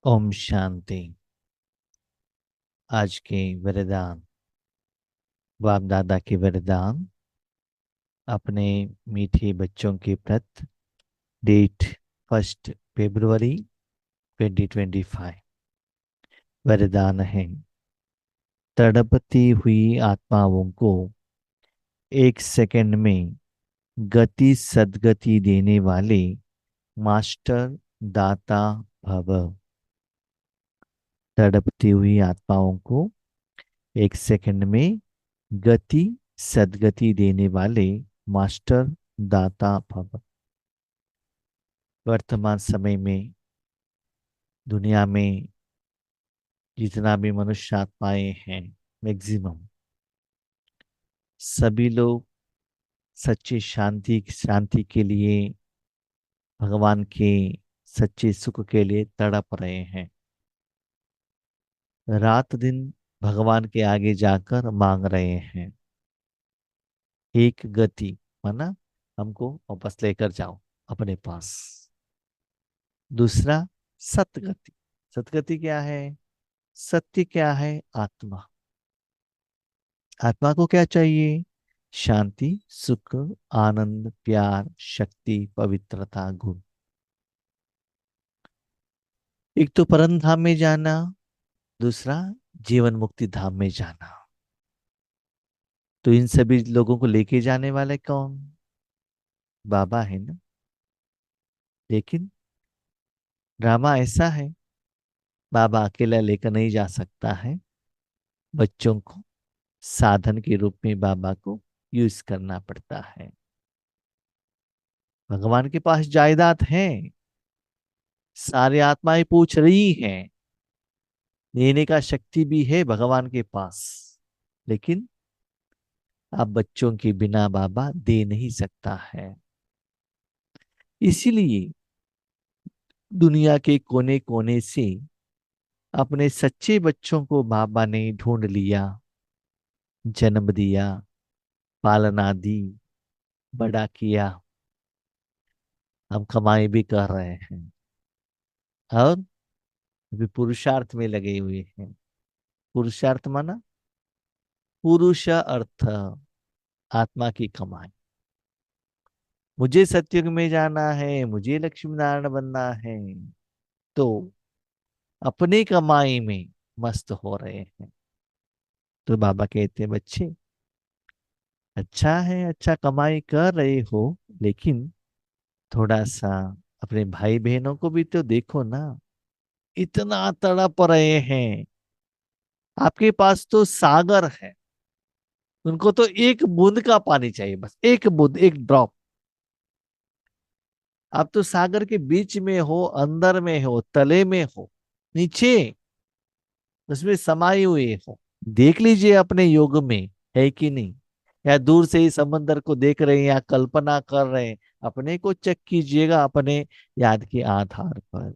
ओम शांति। आज के वरदान, बाप दादा के वरदान अपने मीठे बच्चों के प्रति। डेट 1 फरवरी 2025। वरदान है, तड़पती हुई आत्माओं को 1 सेकंड में गति सद्गति देने वाले मास्टर दाता भव। तड़पती हुई आत्माओं को 1 सेकंड में गति सद्गति देने वाले मास्टर दाता भव। वर्तमान समय में दुनिया में जितना भी मनुष्य आत्माएं हैं, मैक्सिमम सभी लोग सच्ची शांति शांति के लिए, भगवान के सच्चे सुख के लिए तड़प रहे हैं। रात दिन भगवान के आगे जाकर मांग रहे हैं। एक गति माना हमको वापस लेकर जाओ अपने पास। दूसरा सतगति। सतगति क्या है? सत्य क्या है? आत्मा। आत्मा को क्या चाहिए? शांति, सुख, आनंद, प्यार, शक्ति, पवित्रता, गुण। एक तो परम धाम में जाना, दूसरा जीवन मुक्ति धाम में जाना। तो इन सभी लोगों को लेके जाने वाले कौन? बाबा है ना। लेकिन ड्रामा ऐसा है, बाबा अकेला लेकर नहीं जा सकता है। बच्चों को साधन के रूप में बाबा को यूज करना पड़ता है। भगवान के पास जायदाद है, सारी आत्माएं पूछ रही हैं, देने का शक्ति भी है भगवान के पास। लेकिन अब बच्चों के बिना बाबा दे नहीं सकता है। इसीलिए दुनिया के कोने कोने से अपने सच्चे बच्चों को बाबा ने ढूंढ लिया, जन्म दिया, पालना दी, बड़ा किया। हम कमाई भी कर रहे हैं और अभी पुरुषार्थ में लगे हुए हैं। पुरुषार्थ माना पुरुष अर्थ, आत्मा की कमाई। मुझे सत्युग में जाना है, मुझे लक्ष्मी नारायण बनना है, तो अपनी कमाई में मस्त हो रहे हैं। तो बाबा कहते हैं, बच्चे अच्छा है, अच्छा कमाई कर रहे हो, लेकिन थोड़ा सा अपने भाई बहनों को भी तो देखो ना। इतना तड़प रहे हैं, आपके पास तो सागर है, उनको तो एक बूंद का पानी चाहिए, बस एक बूंद, एक ड्रॉप। आप तो सागर के बीच में हो, अंदर में हो, तले में हो, नीचे उसमें समाये हुए हो। देख लीजिए अपने योग में है कि नहीं, या दूर से ही समंदर को देख रहे हैं या कल्पना कर रहे हैं। अपने को चेक कीजिएगा अपने याद के आधार पर।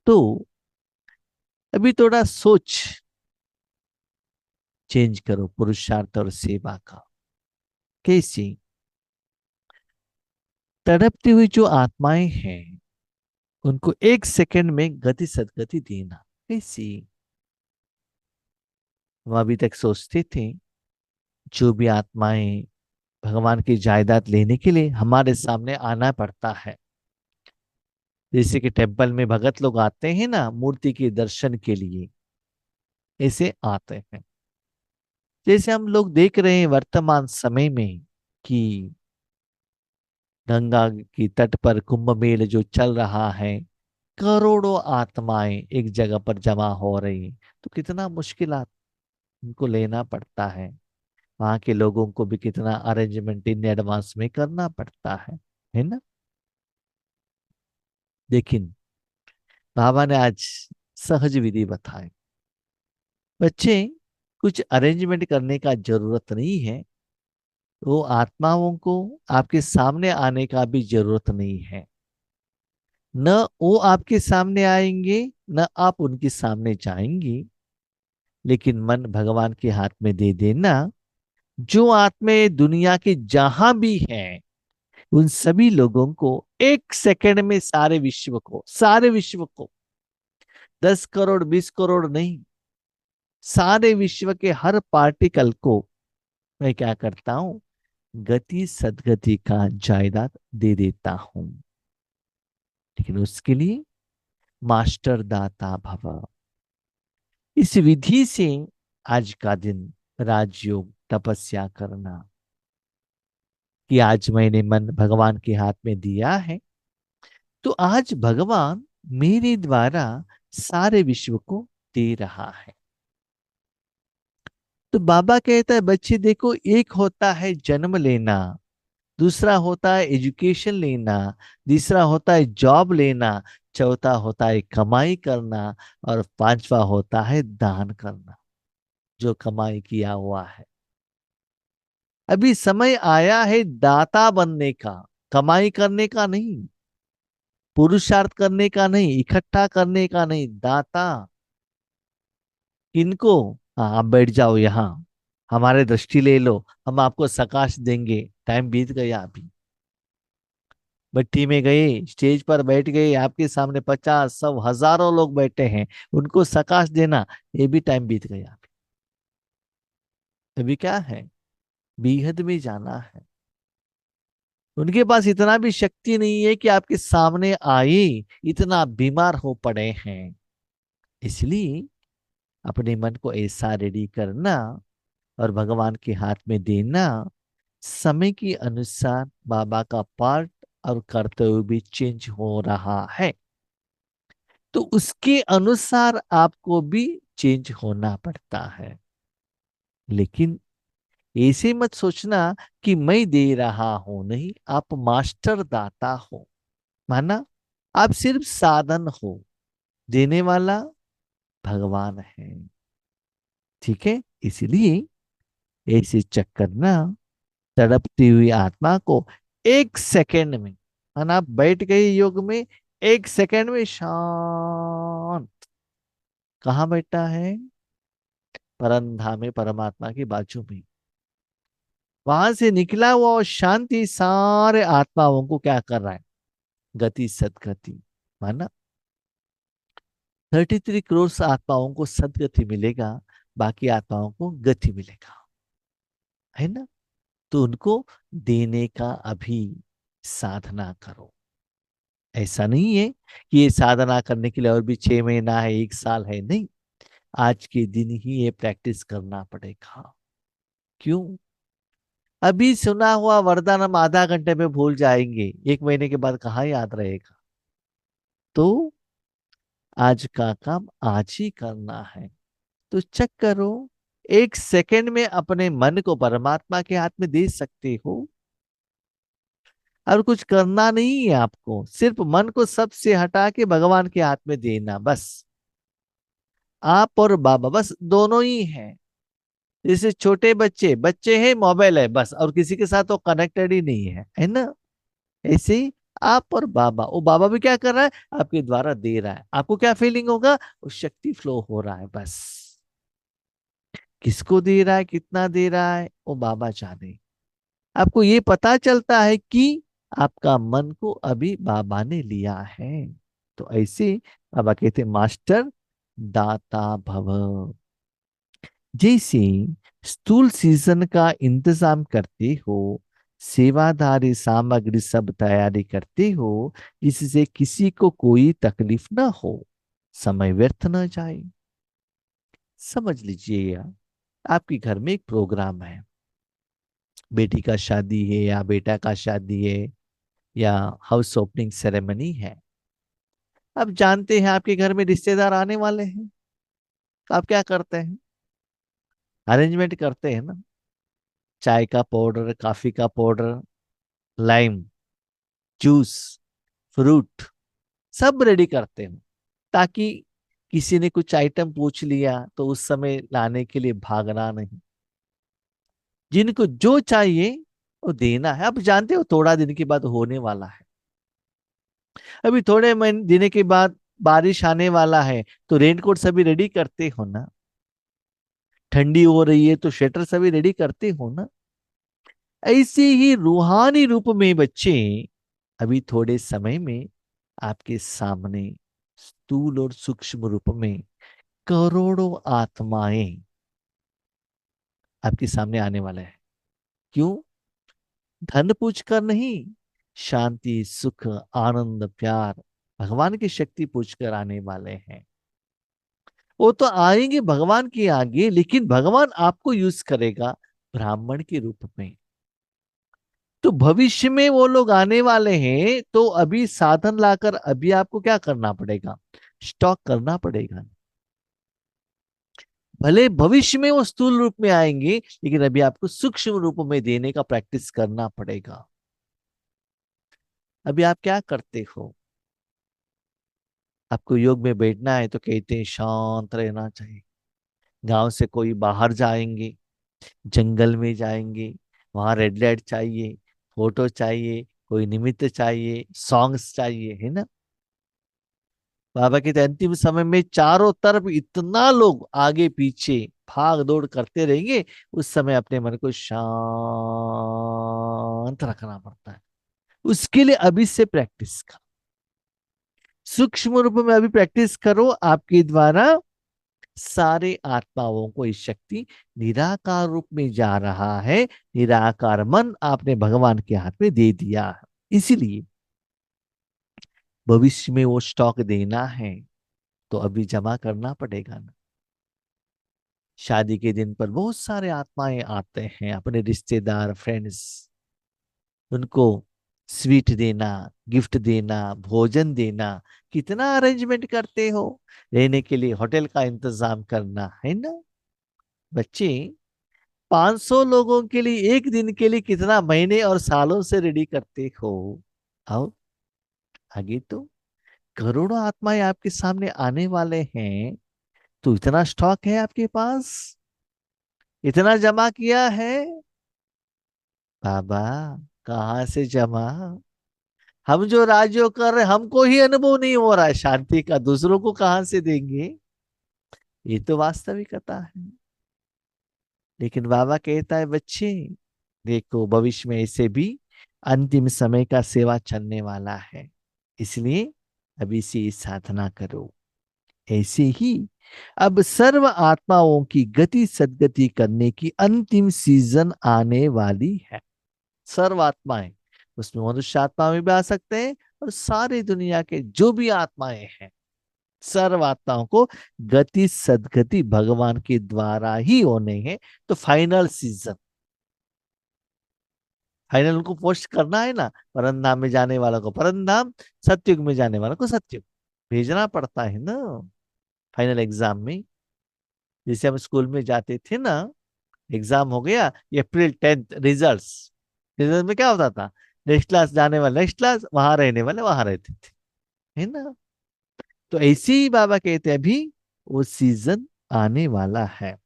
तो अभी थोड़ा सोच चेंज करो पुरुषार्थ और सेवा का। कैसी? तड़पती हुई जो आत्माएं हैं, उनको 1 सेकंड में गति सदगति देना। कैसी? हम अभी तक सोचते थे जो भी आत्माएं भगवान की जायदाद लेने के लिए हमारे सामने आना पड़ता है। जैसे कि टेम्पल में भगत लोग आते हैं ना मूर्ति के दर्शन के लिए, ऐसे आते हैं। जैसे हम लोग देख रहे हैं वर्तमान समय में कि गंगा की तट पर कुंभ मेल जो चल रहा है, करोड़ों आत्माएं एक जगह पर जमा हो रही हैं। तो कितना मुश्किल उनको लेना पड़ता है। वहां के लोगों को भी कितना अरेंजमेंट इन एडवांस में करना पड़ता है ना। लेकिन बाबा ने आज सहज विधि बताए। बच्चे, कुछ अरेंजमेंट करने का जरूरत नहीं है। वो आत्माओं को आपके सामने आने का भी जरूरत नहीं है। न वो आपके सामने आएंगे, न आप उनके सामने जाएंगे। लेकिन मन भगवान के हाथ में दे देना। जो आत्माएं दुनिया के जहां भी हैं, उन सभी लोगों को 1 सेकंड में सारे विश्व को 10 करोड़ 20 करोड़ नहीं, सारे विश्व के हर पार्टिकल को मैं क्या करता हूं, गति सदगति का जायदाद दे देता हूं। लेकिन उसके लिए मास्टर दाता भव। इस विधि से आज का दिन राजयोग तपस्या करना, कि आज मैंने मन भगवान के हाथ में दिया है, तो आज भगवान मेरे द्वारा सारे विश्व को दे रहा है। तो बाबा कहता है बच्चे देखो, एक होता है जन्म लेना, दूसरा होता है एजुकेशन लेना, तीसरा होता है जॉब लेना, चौथा होता है कमाई करना, और पांचवा होता है दान करना, जो कमाई किया हुआ है। अभी समय आया है दाता बनने का, कमाई करने का नहीं, पुरुषार्थ करने का नहीं, इकट्ठा करने का नहीं, दाता। किनको? हाँ, आप बैठ जाओ यहाँ, हमारे दृष्टि ले लो, हम आपको सकाश देंगे। टाइम बीत गया अभी। भट्टी में गए, स्टेज पर बैठ गए, आपके सामने 50 100 हजारों लोग बैठे हैं, उनको सकाश देना, ये भी टाइम बीत गया अभी। अभी क्या है, बेहद में जाना है। उनके पास इतना भी शक्ति नहीं है कि आपके सामने आए, इतना बीमार हो पड़े हैं। इसलिए अपने मन को ऐसा रेडी करना और भगवान के हाथ में देना। समय के अनुसार बाबा का पार्ट और कर्तव्य भी चेंज हो रहा है, तो उसके अनुसार आपको भी चेंज होना पड़ता है। लेकिन ऐसे मत सोचना कि मैं दे रहा हूं, नहीं, आप मास्टर दाता हो। माना आप सिर्फ साधन हो, देने वाला भगवान है। ठीक है, इसलिए ऐसे चक्कर ना, तड़पती हुई आत्मा को एक सेकंड में, माना आप बैठ गए योग में, एक सेकंड में शांत। कहाँ बैठा है? परमधाम में, परमात्मा की बाजू में। वहां से निकला हुआ और शांति सारे आत्माओं को क्या कर रहा है? गति सदगति। माना 33 करोड़ आत्माओं को सदगति मिलेगा, बाकी आत्माओं को गति मिलेगा, है ना? तो उनको देने का अभी साधना करो। ऐसा नहीं है कि ये साधना करने के लिए और भी 6 महीना है, 1 साल है, नहीं। आज के दिन ही ये प्रैक्टिस करना पड़ेगा। क्यों? अभी सुना हुआ वरदान हम आधा घंटे में भूल जाएंगे, 1 महीने के बाद कहाँ याद रहेगा? तो आज का काम आज ही करना है। तो चेक करो, एक सेकंड में अपने मन को परमात्मा के हाथ में दे सकते हो। और कुछ करना नहीं है आपको, सिर्फ मन को सबसे हटा के भगवान के हाथ में देना बस। आप और बाबा बस दोनों ही हैं। जैसे छोटे बच्चे बच्चे हैं, मोबाइल है बस, और किसी के साथ वो कनेक्टेड ही नहीं है ना? ऐसे ही आप और बाबा, वो बाबा भी क्या कर रहा है? आपके द्वारा दे रहा है। आपको क्या फीलिंग होगा? वो शक्ति फ्लो हो रहा है बस। किसको दे रहा है, कितना दे रहा है, वो बाबा जाने। आपको ये पता चलता है कि आपका मन को अभी बाबा ने लिया है। तो ऐसे बाबा कहते मास्टर दाता भव। जैसे स्थूल सीजन का इंतजाम करते हो, सेवाधारी सामग्री सब तैयारी करते हो, जिससे किसी को कोई तकलीफ ना हो, समय व्यर्थ ना जाए। समझ लीजिए यार, आपके घर में एक प्रोग्राम है, बेटी का शादी है या बेटा का शादी है, या हाउस ओपनिंग सेरेमनी है। अब जानते हैं आपके घर में रिश्तेदार आने वाले हैं, तो आप क्या करते हैं? अरेंजमेंट करते हैं ना। चाय का पाउडर, कॉफी का पाउडर, लाइम जूस, फ्रूट, सब रेडी करते हो, ताकि किसी ने कुछ आइटम पूछ लिया तो उस समय लाने के लिए भागना नहीं। जिनको जो चाहिए वो देना है। अब जानते हो थोड़ा दिन के बाद होने वाला है, अभी थोड़े महीने दिन के बाद बारिश आने वाला है, तो रेनकोट सभी रेडी करते हो ना। ठंडी हो रही है तो स्वेटर सभी रेडी करते हो ना। ऐसे ही रूहानी रूप में बच्चे अभी थोड़े समय में आपके सामने स्थूल और सूक्ष्म रूप में करोड़ों आत्माएं आपके सामने आने वाला है। क्यों? धन पूछ कर नहीं, शांति, सुख, आनंद, प्यार, भगवान की शक्ति पूछ कर आने वाले हैं। वो तो आएंगे भगवान के आगे, लेकिन भगवान आपको यूज करेगा ब्राह्मण के रूप में। तो भविष्य में वो लोग आने वाले हैं, तो अभी साधन लाकर अभी आपको क्या करना पड़ेगा? स्टॉक करना पड़ेगा। भले भविष्य में वो स्थूल रूप में आएंगे, लेकिन अभी आपको सूक्ष्म रूप में देने का प्रैक्टिस करना पड़ेगा। अभी आप क्या करते हो? आपको योग में बैठना है तो कहते हैं शांत रहना चाहिए। गांव से कोई बाहर जाएंगे, जंगल में जाएंगे, वहां रेड लाइट चाहिए, फोटो चाहिए, कोई निमित्त चाहिए, सॉन्ग्स चाहिए, है ना? बाबा के अंतिम समय में चारों तरफ इतना लोग आगे पीछे भाग दौड़ करते रहेंगे, उस समय अपने मन को शांत रखना पड़ता है। उसके लिए अभी से प्रैक्टिस करो, सूक्ष्म रूप में अभी प्रैक्टिस करो। आपके द्वारा सारे आत्माओं को इस शक्ति निराकार रूप में जा रहा है। निराकार मन आपने भगवान के हाथ में दे दिया है। इसीलिए भविष्य में वो स्टॉक देना है तो अभी जमा करना पड़ेगा ना। शादी के दिन पर बहुत सारे आत्माएं आते हैं, अपने रिश्तेदार, फ्रेंड्स, उनको स्वीट देना, गिफ्ट देना, भोजन देना, कितना अरेंजमेंट करते हो। रहने के लिए होटल का इंतजाम करना, है ना? बच्चे, 500 लोगों के लिए एक दिन के लिए कितना महीने और सालों से रेडी करते हो। आओ आगे तो करोड़ों आत्माएं आपके सामने आने वाले हैं, तो इतना स्टॉक है आपके पास, इतना जमा किया है। बाबा, कहाँ से जमा? हम जो राज्य कर रहे हमको ही अनुभव नहीं हो रहा है शांति का, दूसरों को कहां से देंगे? ये तो वास्तविकता है। लेकिन बाबा कहता है बच्चे, देखो भविष्य में ऐसे भी अंतिम समय का सेवा चलने वाला है, इसलिए अभी से साधना करो। ऐसे ही अब सर्व आत्माओं की गति सदगति करने की अंतिम सीजन आने वाली है। सर्व आत्माएं, उसमें मनुष्य आत्मा में भी आ सकते हैं, और सारी दुनिया के जो भी आत्माएं हैं, सर्व आत्माओं को गति सदगति भगवान के द्वारा ही होने हैं। तो फाइनल सीजन, फाइनल उनको पोस्ट करना है ना। परम धाम में जाने वालों को परम धाम, सत्युग में जाने वालों को सत्युग भेजना पड़ता है ना। फाइनल एग्जाम में जैसे हम स्कूल में जाते थे ना, एग्जाम हो गया, April 10 रिजल्ट्स, रिजल्ट में क्या होता था? नेक्स्ट क्लास जाने वाले नेक्स्ट क्लास, वहां रहने वाले वहां रहते थे, है ना? तो ऐसे ही बाबा कहते हैं अभी वो सीजन आने वाला है।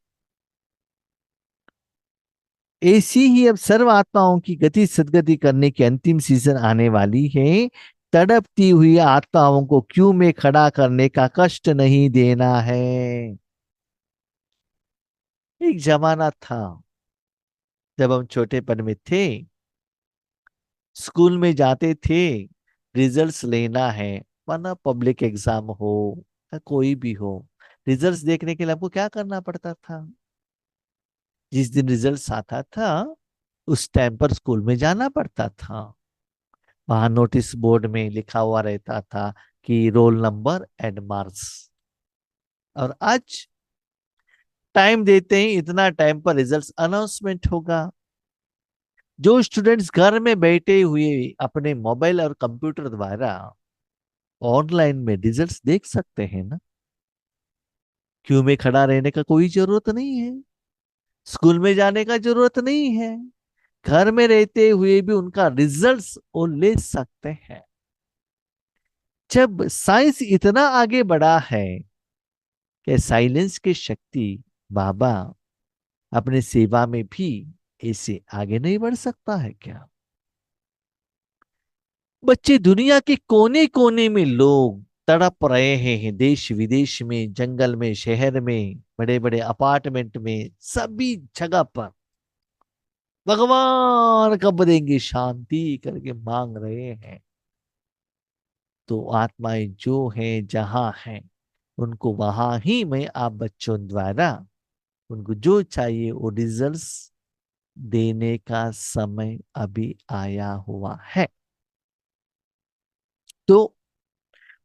ऐसी ही अब सर्व आत्माओं की गति सदगति करने की अंतिम सीजन आने वाली है। तड़पती हुई आत्माओं को क्यू में खड़ा करने का कष्ट नहीं देना है। एक जमाना था जब हम छोटेपन में थे, स्कूल में जाते थे, रिजल्ट्स लेना है, वरना पब्लिक एग्जाम हो या कोई भी हो, रिजल्ट्स देखने के लिए आपको क्या करना पड़ता था? जिस दिन रिजल्ट्स आता था उस टाइम पर स्कूल में जाना पड़ता था। वहां नोटिस बोर्ड में लिखा हुआ रहता था कि रोल नंबर एंड मार्क्स। और आज टाइम देते ही इतना टाइम पर रिजल्ट्स अनाउंसमेंट होगा। जो स्टूडेंट्स घर में बैठे हुए अपने मोबाइल और कंप्यूटर द्वारा ऑनलाइन में रिजल्ट्स देख सकते हैं ना, क्यू में खड़ा रहने का कोई जरूरत नहीं है, स्कूल में जाने का जरूरत नहीं है, घर में रहते हुए भी उनका रिजल्ट्स वो ले सकते हैं। जब साइंस इतना आगे बढ़ा है कि साइलेंस की शक्ति, बाबा अपने सेवा में भी ऐसे आगे नहीं बढ़ सकता है क्या? बच्चे, दुनिया के कोने कोने में लोग तड़प रहे हैं, देश विदेश में, जंगल में, शहर में, बड़े बड़े अपार्टमेंट में, सभी जगह पर भगवान कब देंगे शांति करके मांग रहे हैं। तो आत्माएं जो हैं जहां हैं उनको वहां ही मैं आप बच्चों द्वारा उनको जो चाहिए वो रिजल्ट्स देने का समय अभी आया हुआ है। तो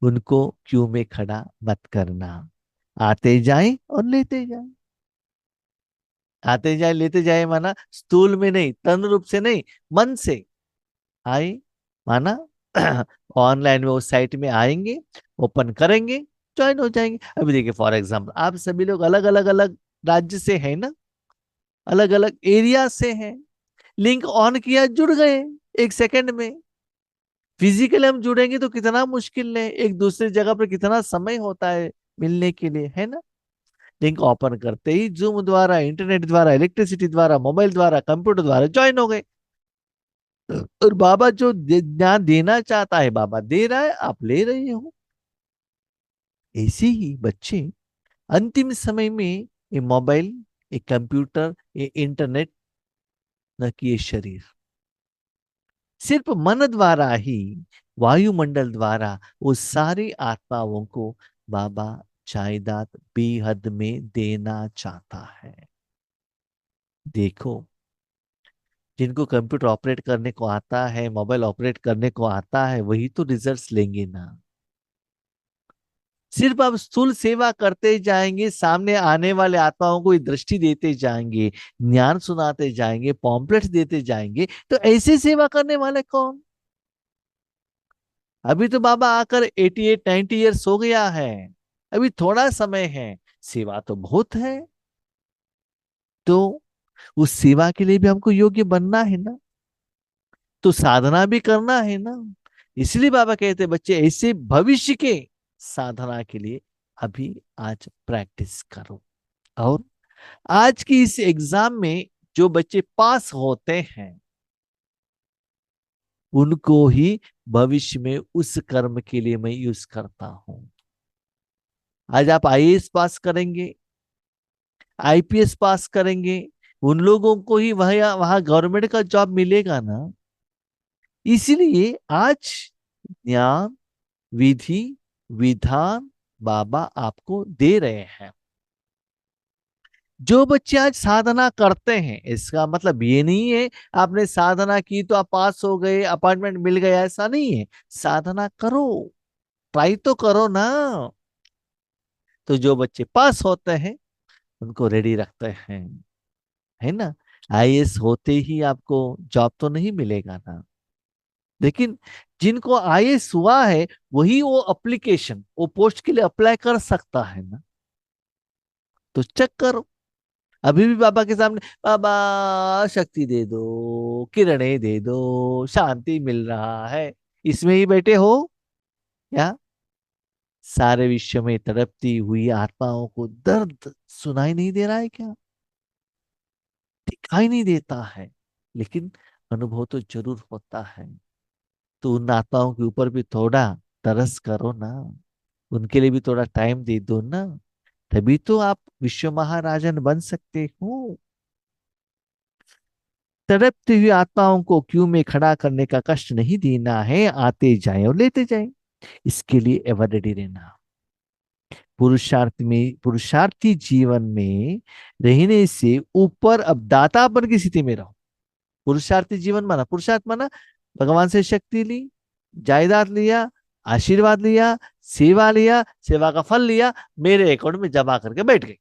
उनको क्यों में खड़ा मत करना। आते जाए और लेते जाए। आते जाए लेते जाए माना स्थूल में नहीं, तन रूप से नहीं, मन से आए माना ऑनलाइन में उस साइट में आएंगे, ओपन करेंगे, ज्वाइन हो जाएंगे। अभी देखिए फॉर एग्जांपल आप सभी लोग अलग अलग अलग राज्य से हैं ना, अलग अलग एरिया से हैं। लिंक ऑन किया, जुड़ गए 1 सेकंड में। फिजिकली हम जुड़ेंगे तो कितना मुश्किल है, एक दूसरी जगह पर कितना समय होता है मिलने के लिए, है ना। लिंक ओपन करते ही जूम द्वारा, इंटरनेट द्वारा, इलेक्ट्रिसिटी द्वारा, मोबाइल द्वारा, कंप्यूटर द्वारा ज्वाइन हो गए। और बाबा जो ज्ञान देना चाहता है बाबा दे रहा है, आप ले रहे हो। ऐसे ही बच्चे अंतिम समय में ये मोबाइल, ये कंप्यूटर, ये इंटरनेट, न कि ये शरीर, सिर्फ मन द्वारा ही, वायुमंडल द्वारा वो सारी आत्माओं को बाबा जायदाद बेहद में देना चाहता है। देखो, जिनको कंप्यूटर ऑपरेट करने को आता है, मोबाइल ऑपरेट करने को आता है, वही तो रिजल्ट्स लेंगे ना। सिर्फ आप स्थूल सेवा करते जाएंगे, सामने आने वाले आत्माओं को दृष्टि देते जाएंगे, ज्ञान सुनाते जाएंगे, पॉम्पलेट्स देते जाएंगे, तो ऐसे सेवा करने वाले कौन। अभी तो बाबा आकर 88-90 ईयर्स हो गया है, अभी थोड़ा समय है, सेवा तो बहुत है। तो उस सेवा के लिए भी हमको योग्य बनना है ना, तो साधना भी करना है ना। इसलिए बाबा कहते हैं बच्चे ऐसे भविष्य के साधना के लिए अभी आज प्रैक्टिस करो। और आज की इस एग्जाम में जो बच्चे पास होते हैं उनको ही भविष्य में उस कर्म के लिए मैं यूज करता हूं। आज आप आईएएस पास करेंगे, आईपीएस पास करेंगे, उन लोगों को ही वहां वहां गवर्नमेंट का जॉब मिलेगा ना। इसीलिए आज ज्ञान, विधि, विधान बाबा आपको दे रहे हैं। जो बच्चे आज साधना करते हैं, इसका मतलब ये नहीं है आपने साधना की तो आप पास हो गए, अपॉइंटमेंट मिल गया, ऐसा नहीं है। साधना करो, ट्राई तो करो ना। तो जो बच्चे पास होते हैं उनको रेडी रखते हैं, है ना। आईएएस होते ही आपको जॉब तो नहीं मिलेगा ना, लेकिन जिनको आईएएस हुआ है वही वो एप्लीकेशन, वो पोस्ट के लिए अप्लाई कर सकता है ना। तो चेक करो। अभी भी बाबा के सामने बाबा शक्ति दे दो, किरणें दे दो, शांति मिल रहा है, इसमें ही बैठे हो या सारे विश्व में तड़पती हुई आत्माओं को दर्द सुनाई नहीं दे रहा है क्या, दिखाई नहीं देता है, लेकिन अनुभव तो जरूर होता है। तो उन आत्माओं के ऊपर भी थोड़ा तरस करो ना, उनके लिए भी थोड़ा टाइम दे दो ना, तभी तो आप विश्व महाराजन बन सकते हो। तड़पती हुई आत्माओं को क्यों में खड़ा करने का कष्ट नहीं देना है, आते जाए और लेते जाए। इसके लिए एवर रेडी रहना। पुरुषार्थी जीवन में रहने से ऊपर अब दातापन की स्थिति में रहो। पुरुषार्थी जीवन माना, पुरुषार्थ माना भगवान से शक्ति ली, जायदाद लिया, आशीर्वाद लिया, सेवा लिया, सेवा का फल लिया, मेरे अकाउंट में जमा करके बैठ गई।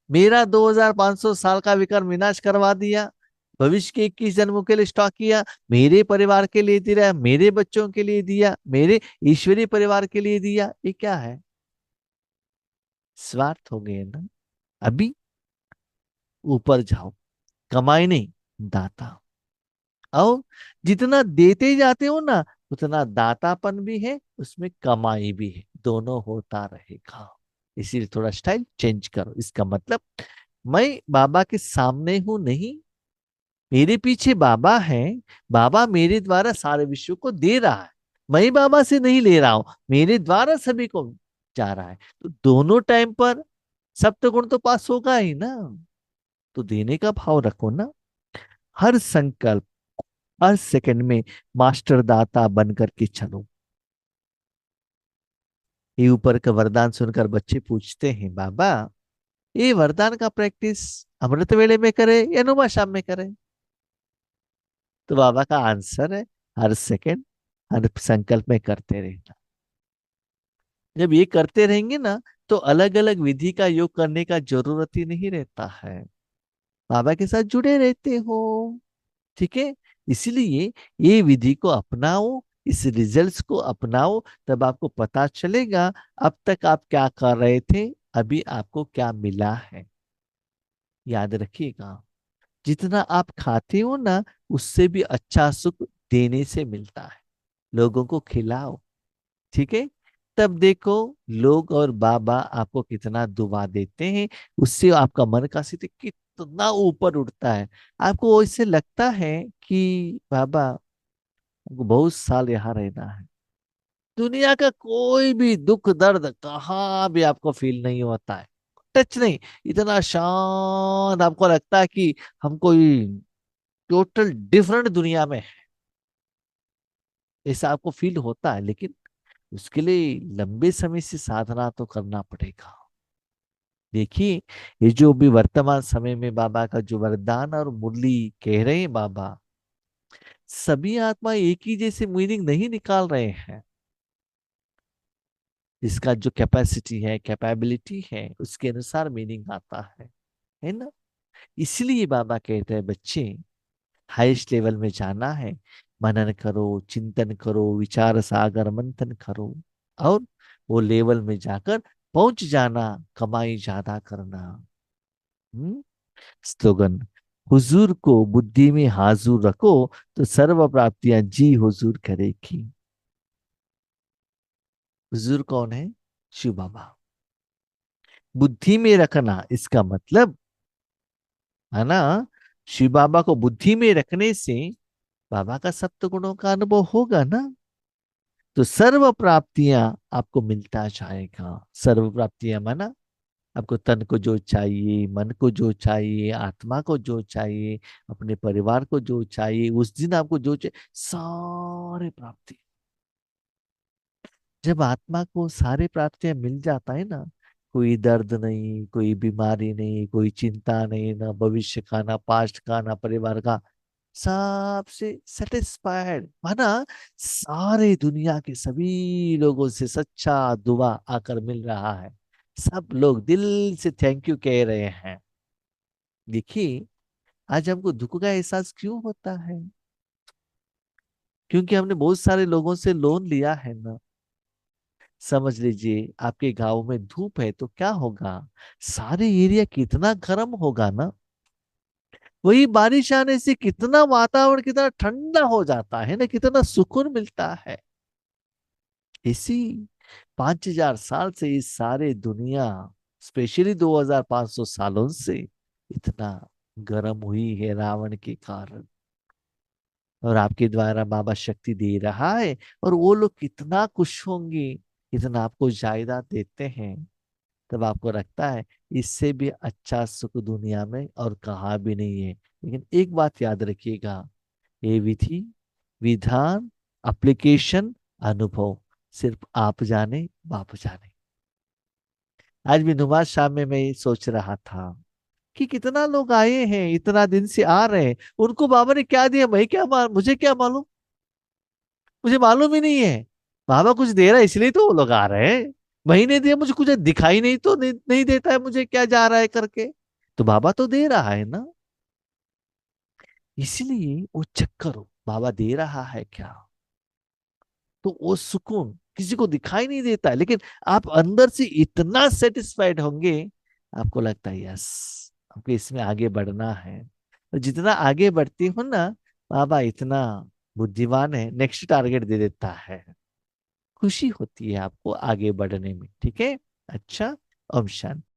मेरा 2500 साल का विकर्म विनाश करवा दिया, भविष्य के 21 जन्मों के लिए स्टॉक किया, मेरे परिवार के लिए दिया, मेरे बच्चों के लिए दिया, मेरे ईश्वरीय परिवार के लिए दिया, ये क्या है, स्वार्थ हो गए ना। अभी ऊपर जाओ, कमाई नहीं, दाता। और जितना देते जाते हो ना उतना दातापन भी है, उसमें कमाई भी है, दोनों होता रहेगा। इसीलिए थोड़ा स्टाइल चेंज करो। इसका मतलब मैं बाबा के सामने हूं नहीं, मेरे पीछे बाबा है, बाबा मेरे द्वारा सारे विश्व को दे रहा है, मैं बाबा से नहीं ले रहा हूं, मेरे द्वारा सभी को जा रहा है। तो दोनों टाइम पर सप्तगुण तो पास होगा ही ना। तो देने का भाव रखो ना। हर संकल्प, हर सेकंड में मास्टर दाता बन करके चलो। ये ऊपर का वरदान सुनकर बच्चे पूछते हैं, बाबा ये वरदान का प्रैक्टिस अमृत वेले में करे या नुमा शाम में करे? तो बाबा का आंसर है, हर सेकंड हर संकल्प में करते रहना। जब ये करते रहेंगे ना, तो अलग अलग विधि का योग करने का जरूरत ही नहीं रहता है। बाबा के साथ जुड़े रहते हो। ठीक है। इसलिए ये विधि को अपनाओ, इस रिजल्ट्स को अपनाओ, तब आपको पता चलेगा अब तक आप क्या कर रहे थे, अभी आपको क्या मिला है। याद रखिएगा, जितना आप खाते हो ना, उससे भी अच्छा सुख देने से मिलता है। लोगों को खिलाओ। ठीक है। तब देखो लोग और बाबा आपको कितना दुआ देते हैं। उससे आपका मन का स्थिति कितना ऊपर उठता है। आपको इससे लगता है कि बाबा हमको बहुत साल यहाँ रहना है। दुनिया का कोई भी दुख दर्द कहाँ भी आपको फील नहीं होता है। टच नहीं। इतना शांत आपको लगता है कि हम कोई टोटल डिफरेंट दुनिया में है। ऐसा आपको फील होता है, लेकिन उसके लिए लंबे समय से साधना तो करना पड़ेगा। देखिए, ये जो भी वर्तमान समय में बाबा का जो वरदान और मुरली कह रहे हैं बाबा, सभी आत्मा एक ही जैसे मीनिंग नहीं निकाल रहे हैं। इसका जो कैपेसिटी है, कैपेबिलिटी है, उसके अनुसार मीनिंग आता है ना। इसलिए बाबा कहते हैं, बच्चे हाईएस्ट लेवल में जाना है, मनन करो, चिंतन करो, विचार सागर मंथन करो, और वो लेवल में जाकर पहुंच जाना, कमाई ज्यादा करना। हम्म। स्लोगन, हुजूर को बुद्धि में हाजुर रखो, तो सर्व प्राप्तियां जी हुजूर करेगी। हुजूर कौन है? शिव बाबा। बुद्धि में रखना इसका मतलब है ना, शिव बाबा को बुद्धि में रखने से बाबा का सप्त गुणों का अनुभव होगा ना, तो सर्व प्राप्तियां आपको मिलता जाएगा। सर्व प्राप्तियां माना आपको तन को जो चाहिए, मन को जो चाहिए, आत्मा को जो चाहिए, अपने परिवार को जो चाहिए, उस दिन आपको जो चाहिए, सारे प्राप्ति। जब आत्मा को सारे प्राप्तियां मिल जाता है ना, कोई दर्द नहीं, कोई बीमारी नहीं, कोई चिंता नहीं, ना भविष्य का, ना पास्ट का, ना परिवार का, सबसे सेटिस्फाइड माना सारे दुनिया के सभी लोगों से सच्चा दुआ आकर मिल रहा है। सब लोग दिल से थैंक यू कह रहे हैं। देखिए, आज हमको दुख का एहसास क्यों होता है? क्योंकि हमने बहुत सारे लोगों से लोन लिया है ना। समझ लीजिए, आपके गांव में धूप है तो क्या होगा, सारे एरिया कितना गर्म होगा ना। वही बारिश आने से कितना वातावरण कितना ठंडा हो जाता है ना, कितना सुकून मिलता है। इसी 5,000 साल से इस सारे दुनिया, स्पेशली 2,500 सालों से इतना गर्म हुई है रावण के कारण। और आपके द्वारा बाबा शक्ति दे रहा है, और वो लोग कितना खुश होंगे, कितना आपको जायदाद देते हैं। तब आपको लगता है इससे भी अच्छा सुख दुनिया में और कहा भी नहीं है। लेकिन एक बात याद रखिएगा, ये विधि, विधान, एप्लीकेशन, अनुभव सिर्फ आप जाने, बाप जाने। आज भी नमाज शाम में मैं सोच रहा था कि कितना लोग आए हैं, इतना दिन से आ रहे हैं, उनको बाबा ने क्या दिया, मैं क्या मुझे क्या मालूम। मुझे मालूम ही नहीं है। बाबा कुछ दे रहा है इसलिए तो वो लोग आ रहे हैं। महीने दिया, मुझे कुछ दिखाई नहीं तो नहीं देता है मुझे क्या जा रहा है करके। तो बाबा तो दे रहा है ना। इसलिए वो चेक करो बाबा दे रहा है क्या। तो वो सुकून किसी को दिखाई नहीं देता है, लेकिन आप अंदर से इतना सेटिस्फाइड होंगे, आपको लगता है यस, आपको इसमें आगे बढ़ना है। और जितना आगे बढ़ती हो ना, बाबा इतना बुद्धिमान है, नेक्स्ट टारगेट दे देता है। खुशी होती है आपको आगे बढ़ने में। ठीक है। अच्छा। ओम शांति।